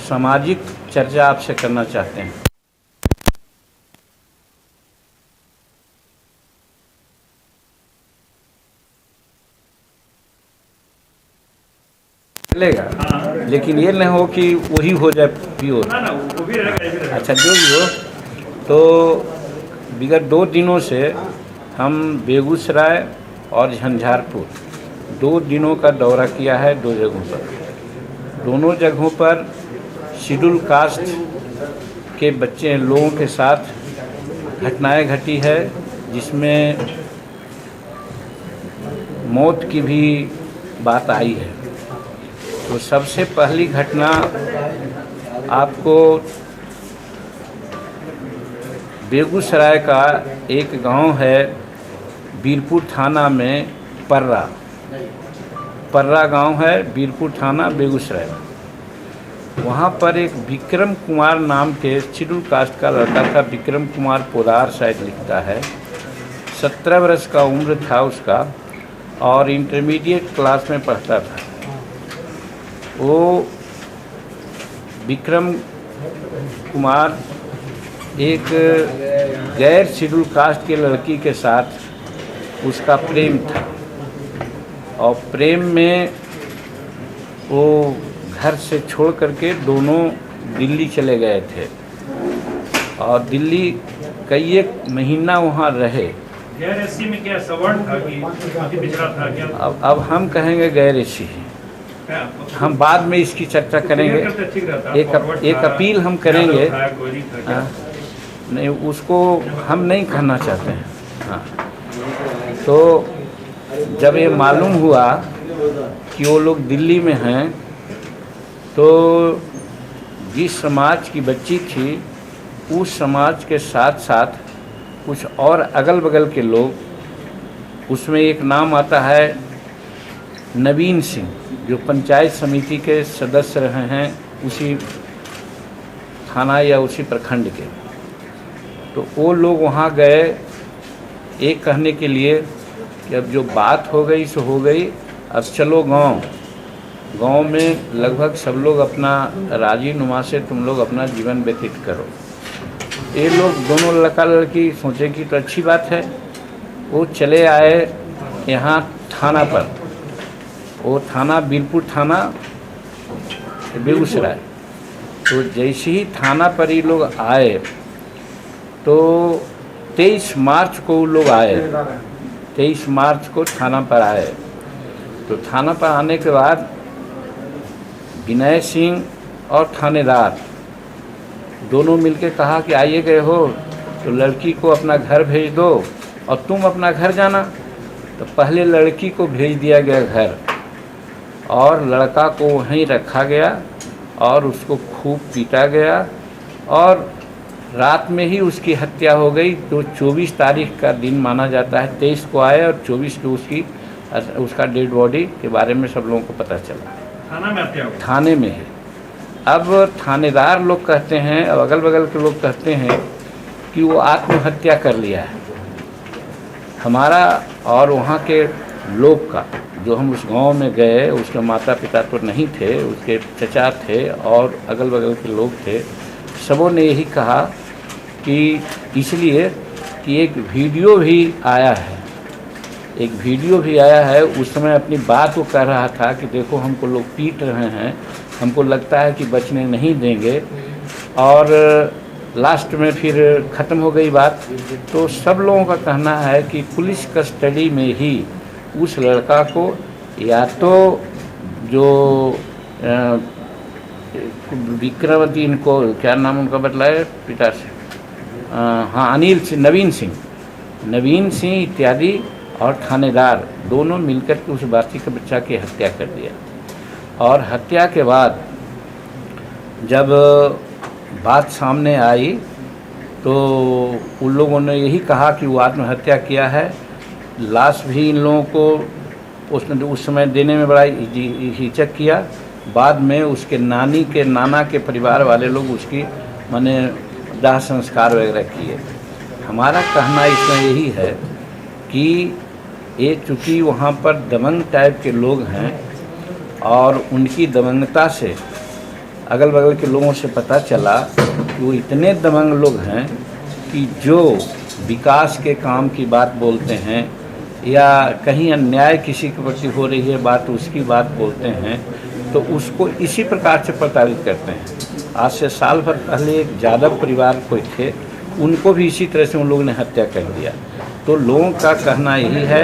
सामाजिक चर्चा आपसे करना चाहते हैं। चलेगा, लेकिन ये नहीं हो कि वही हो जाए प्योर। अच्छा, जो भी हो, तो विगत 2 दिनों से हम बेगूसराय और झंझारपुर 2 दिनों का दौरा किया है 2 जगहों पर। दोनों जगहों पर शेड्यूल कास्ट के बच्चे लोगों के साथ घटनाएं घटी है, जिसमें मौत की भी बात आई है। तो सबसे पहली घटना आपको बेगूसराय का एक गांव है, बीरपुर थाना में पर्रा गांव है, बीरपुर थाना बेगूसराय। वहाँ पर एक विक्रम कुमार नाम के शेड्यूल कास्ट का लड़का था, विक्रम कुमार पोदार शायद लिखता है। 17 वर्ष का उम्र था उसका और इंटरमीडिएट क्लास में पढ़ता था। वो विक्रम कुमार एक गैर शेड्यूल कास्ट के लड़की के साथ उसका प्रेम था और प्रेम में वो घर से छोड़ करके दोनों दिल्ली चले गए थे और दिल्ली कई एक महीना वहाँ रहे। गैर एसी में क्या सवर्ण था कि अति पिछड़ा था क्या? अब हम कहेंगे गैर एसी ही। हम बाद में इसकी चर्चा करेंगे। एक अपील हम करेंगे। नहीं, उसको हम नहीं कहना चाहते हैं। हाँ, तो जब ये मालूम हुआ कि वो लोग दिल्ली में हैं, तो जिस समाज की बच्ची थी उस समाज के साथ साथ कुछ और अगल बगल के लोग, उसमें एक नाम आता है नवीन सिंह, जो पंचायत समिति के सदस्य रहे हैं उसी थाना या उसी प्रखंड के। तो वो लोग वहाँ गए एक कहने के लिए कि अब जो बात हो गई सो हो गई, अब चलो गांव में लगभग सब लोग अपना राजी नुमा से तुम लोग अपना जीवन व्यतीत करो। ये लोग दोनों लड़का लड़की सोचे कि तो अच्छी बात है। वो चले आए यहाँ थाना पर। वो थाना बीरपुर थाना बेगूसराय। तो जैसे ही थाना पर ये लोग आए तो 23 मार्च को वो लोग आए। 23 मार्च को थाना पर आए। तो थाना पर आने के बाद विनय सिंह और थानेदार दोनों मिलकर कहा कि आइए गए हो तो लड़की को अपना घर भेज दो और तुम अपना घर जाना। तो पहले लड़की को भेज दिया गया घर और लड़का को वहीं रखा गया और उसको खूब पीटा गया और रात में ही उसकी हत्या हो गई। तो 24 तारीख का दिन माना जाता है। 23 को आए और 24 को उसका डेड बॉडी के बारे में सब लोगों को पता चला। थाना में हत्या हो गई? थाने में है। अब थानेदार लोग कहते हैं और अगल बगल के लोग कहते हैं कि वो आत्महत्या कर लिया है। हमारा और वहाँ के लोग का, जो हम उस गांव में गए, उसके माता पिता तो नहीं थे, उसके चचा थे और अगल बगल के लोग थे, सबों ने यही कहा कि इसलिए कि एक वीडियो भी आया है। उस समय अपनी बात को कह रहा था कि देखो हमको लोग पीट रहे हैं, हमको लगता है कि बचने नहीं देंगे, और लास्ट में फिर ख़त्म हो गई बात। तो सब लोगों का कहना है कि पुलिस कस्टडी में ही उस लड़का को या तो जो विक्रमती, इनको क्या नाम उनका बतलाए पिता से, हाँ नवीन सिंह इत्यादि और थानेदार दोनों मिलकर के उस बासी के बच्चा की हत्या कर दिया। और हत्या के बाद जब बात सामने आई तो उन लोगों ने यही कहा कि वो आत्महत्या किया है। लाश भी इन लोगों को उसने उस समय देने में बड़ा हिचक किया। बाद में उसके नाना के परिवार वाले लोग उसकी माने दाह संस्कार वगैरह किए। हमारा कहना इसमें यही है कि ये चूँकि वहाँ पर दबंग टाइप के लोग हैं और उनकी दबंगता से अगल बगल के लोगों से पता चला कि वो इतने दबंग लोग हैं कि जो विकास के काम की बात बोलते हैं या कहीं अन्याय किसी के प्रति हो रही है बात उसकी बात बोलते हैं तो उसको इसी प्रकार से प्रताड़ित करते हैं। आज से साल भर पहले एक यादव परिवार कोई थे, उनको भी इसी तरह से उन लोगों ने हत्या कर दिया। तो लोगों का कहना यही है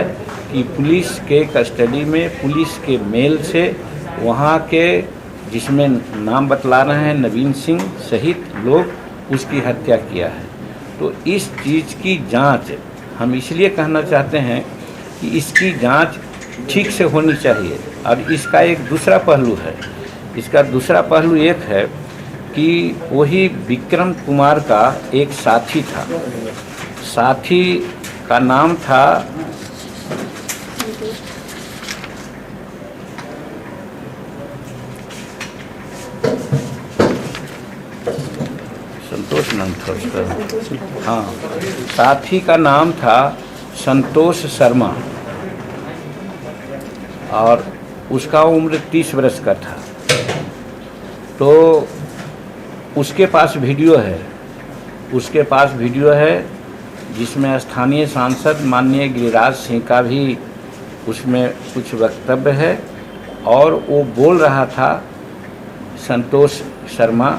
कि पुलिस के कस्टडी में पुलिस के मेल से वहाँ के जिसमें नाम बतला रहे हैं नवीन सिंह सहित लोग उसकी हत्या किया है। तो इस चीज़ की जांच हम इसलिए कहना चाहते हैं कि इसकी जांच ठीक से होनी चाहिए। और इसका एक दूसरा पहलू है, इसका दूसरा पहलू एक है कि वही विक्रम कुमार का एक साथी था, साथी का नाम था संतोष नाम था उसका, हाँ साथी का नाम था संतोष शर्मा और उसका उम्र 30 वर्ष का था। तो उसके पास वीडियो है, उसके पास वीडियो है जिसमें स्थानीय सांसद माननीय गिरिराज सिंह का भी उसमें कुछ वक्तव्य है और वो बोल रहा था संतोष शर्मा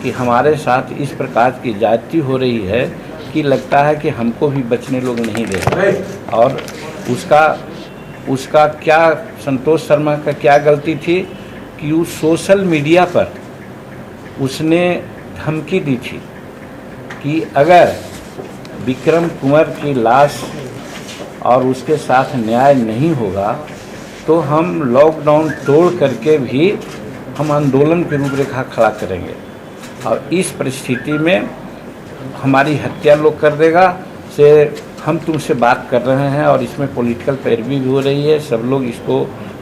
कि हमारे साथ इस प्रकार की ज्यादती हो रही है कि लगता है कि हमको भी बचने लोग नहीं दे रहे। और उसका क्या संतोष शर्मा का क्या गलती थी कि उस सोशल मीडिया पर उसने धमकी दी थी कि अगर विक्रम कुंवर की लाश और उसके साथ न्याय नहीं होगा तो हम लॉकडाउन तोड़ करके भी हम आंदोलन की रूपरेखा खड़ा करेंगे और इस परिस्थिति में हमारी हत्या लोग कर देगा से हम तुमसे बात कर रहे हैं। और इसमें पॉलिटिकल पैरवी भी हो रही है, सब लोग इसको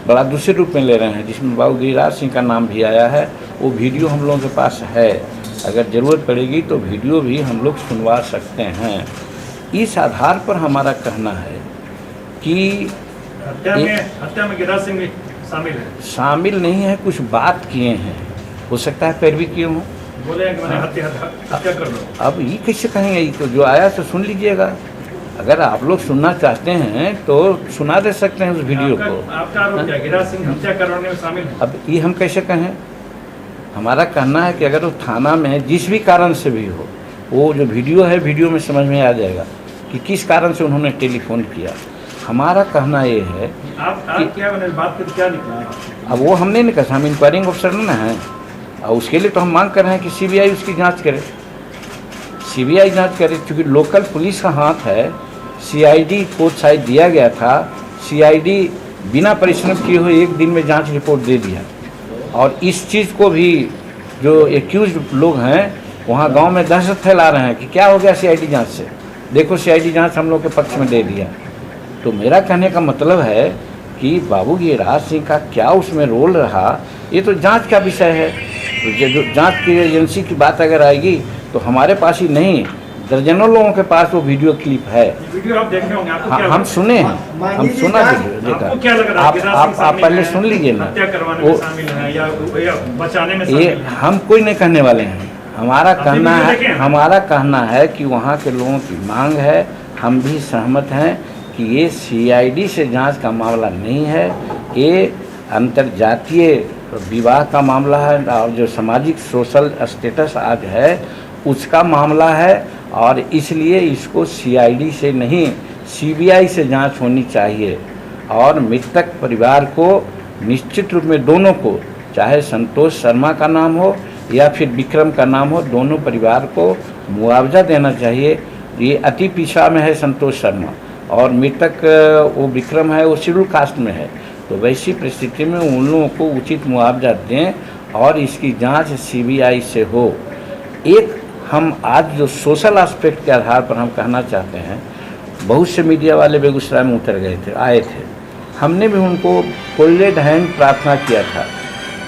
बड़ा दूसरे रूप में ले रहे हैं जिसमें बाबू गिरिराज सिंह का नाम भी आया है। वो वीडियो हम लोगों के पास है, अगर ज़रूरत पड़ेगी तो वीडियो भी हम लोग सुनवा सकते हैं। इस आधार पर हमारा कहना है कि हत्या में गिरिराज सिंह शामिल है, शामिल नहीं है, कुछ बात किए हैं, हो सकता है पैरवी किए हों, बोले हैं कि मैंने हत्या कर लो। अब ये कैसे कहेंगे, ये तो जो आया तो सुन लीजिएगा। अगर आप लोग सुनना चाहते हैं तो सुना दे सकते हैं उस वीडियो को। आपका आरोप क्या गिरिराज सिंह हत्या करवाने में शामिल है? अब ये हम कैसे कहें, हमारा कहना है कि अगर वो थाना में जिस भी कारण से भी हो, वो जो वीडियो है वीडियो में समझ में आ जाएगा कि किस कारण से उन्होंने टेलीफोन किया। हमारा कहना ये है आप क्या बात कर क्या निकला? अब वो हमने नहीं कहा, हम इंक्वायरिंग ऑफिसर ना है और उसके लिए तो हम मांग कर रहे हैं कि सीबीआई उसकी जांच करे, सीबीआई जांच करे, क्योंकि लोकल पुलिस का हाथ है। सीआईडी को शायद दिया गया था, सीआईडी बिना परिश्रम किए हुए एक दिन में जांच रिपोर्ट दे दिया। और इस चीज़ को भी जो एक्यूज लोग हैं वहाँ गांव में दहशत फैला रहे हैं कि क्या हो गया सीआईडी जांच से, देखो सीआईडी जांच हम लोग के पक्ष में दे दिया। तो मेरा कहने का मतलब है कि बाबू गिरिराज सिंह का क्या उसमें रोल रहा, ये तो जांच का विषय है। तो जो जांच की एजेंसी की बात अगर आएगी तो हमारे पास ही नहीं, दर्जनों लोगों के पास वो वीडियो क्लिप है। वीडियो आप देख रहे होंगे, आपको क्या हम सुने हैं, हम सुना वीडियो देखा। आप पहले सुन लीजिए ना, हत्या करवाने में शामिल है या बचाने में शामिल ये है? हम कोई नहीं कहने वाले हैं। हमारा कहना है कि वहाँ के लोगों की मांग है, हम भी सहमत हैं कि ये सीआईडी से जांच का मामला नहीं है, ये अंतर्जातीय विवाह का मामला है और जो सामाजिक सोशल स्टेटस आज है उसका मामला है। और इसलिए इसको सीआईडी से नहीं सीबीआई से जांच होनी चाहिए। और मृतक परिवार को निश्चित रूप में दोनों को, चाहे संतोष शर्मा का नाम हो या फिर विक्रम का नाम हो, दोनों परिवार को मुआवजा देना चाहिए। ये अति पिछड़ा में है संतोष शर्मा और मृतक वो विक्रम है, वो शेड्यूल कास्ट में है। तो वैसी परिस्थिति में उन लोगों को उचित मुआवजा दें और इसकी जांच सीबीआई से हो। एक हम आज जो सोशल एस्पेक्ट के आधार पर हम कहना चाहते हैं, बहुत से मीडिया वाले बेगूसराय में उतर गए थे, आए थे, हमने भी उनको फोल्डेड हैंड प्रार्थना किया था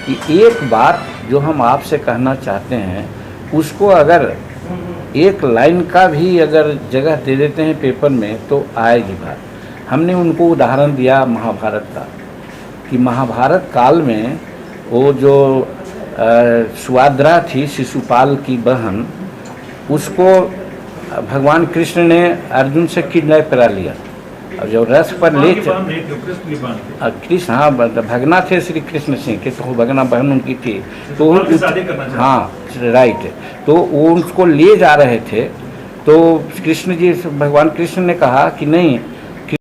कि एक बात जो हम आपसे कहना चाहते हैं उसको अगर एक लाइन का भी अगर जगह दे देते हैं पेपर में तो आएगी बात। हमने उनको उदाहरण दिया महाभारत का कि महाभारत काल में वो जो सुआद्रा थी, शिशुपाल की बहन, उसको भगवान कृष्ण ने अर्जुन से किडनैप करा लिया। और जब रथ पर ले कृष्ण, हाँ भगना थे श्री कृष्ण सिंह के, तो भगना बहन उनकी थी, तो हाँ राइट, तो वो उसको ले जा रहे थे। तो कृष्ण जी, भगवान कृष्ण ने कहा कि नहीं,